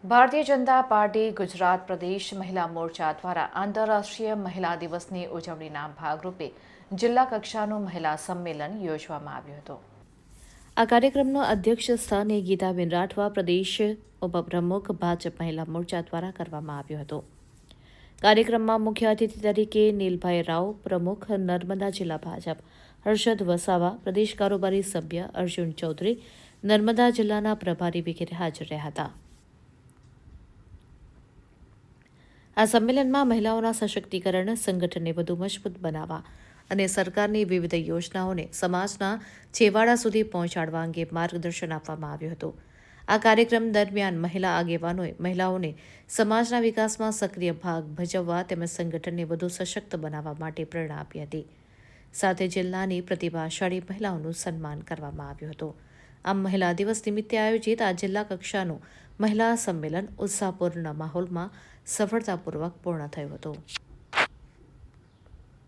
Bharatiya Janata party Gujarat પ્રદેશ મહિલા મોરચા દ્વારા આંતરરાષ્ટ્રીય મહિલા દિવસની ઉજવણીના ભાગરૂપે જિલ્લા કક્ષાનું મહિલા સંમેલન યોજવામાં આવ્યું હતું। આ કાર્યક્રમનું અધ્યક્ષ સ્થાને ગીતાબેન રાઠવા પ્રદેશ ઉપપ્રમુખ ભાજપ મહિલા મોરચા દ્વારા કરવામાં આવ્યું હતું। કાર્યક્રમમાં મુખ્ય અતિથિ તરીકે નીલભાઈ રાવ પ્રમુખ નર્મદા જિલ્લા ભાજપ, હર્ષદ વસાવા પ્રદેશ કારોબારી સભ્ય, અર્જુન ચૌધરી નર્મદા જિલ્લાના પ્રભારી વગેરે હાજર રહ્યા હતા। આ સંમેલનમાં મહિલાઓના સશક્તિકરણ, સંગઠનને વધુ મજબૂત બનાવવા અને સરકારની વિવિધ યોજનાઓને સમાજના છેવાડા સુધી પહોંચાડવા અંગે માર્ગદર્શન આપવામાં આવ્યું હતું। આ કાર્યક્રમ દરમિયાન મહિલા આગેવાનોએ મહિલાઓને સમાજના વિકાસમાં સક્રિય ભાગ ભજવવા તેમજ સંગઠનને વધુ સશક્ત બનાવવા માટે પ્રેરણા આપી હતી। સાથે જિલ્લાની પ્રતિભાશાળી મહિલાઓનું સન્માન કરવામાં આવ્યું હતું। આમ મહિલા દિવસ નિમિત્તે આયોજિત આ જિલ્લા કક્ષાનું મહિલા સંમેલન ઉત્સાહપૂર્ણ માહોલમાં સફળતાપૂર્વક પૂર્ણ થયું હતું।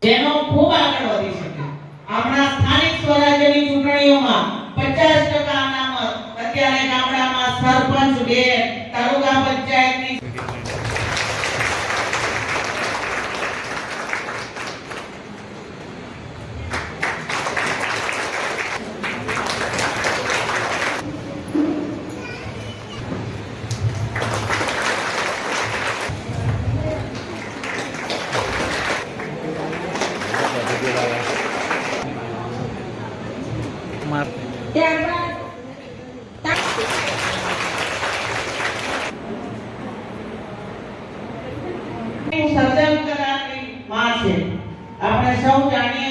જેનો ખૂબ આગળ વધી શકે। આપણા સ્થાનિક સ્વરાજ્યની ચૂંટણીઓમાં 50% અનામત અત્યારે ગામડામાં સરપંચ, તાલુકા પંચાયતની સર્જન કરારની માં છે। આપણે સૌ જાણીએ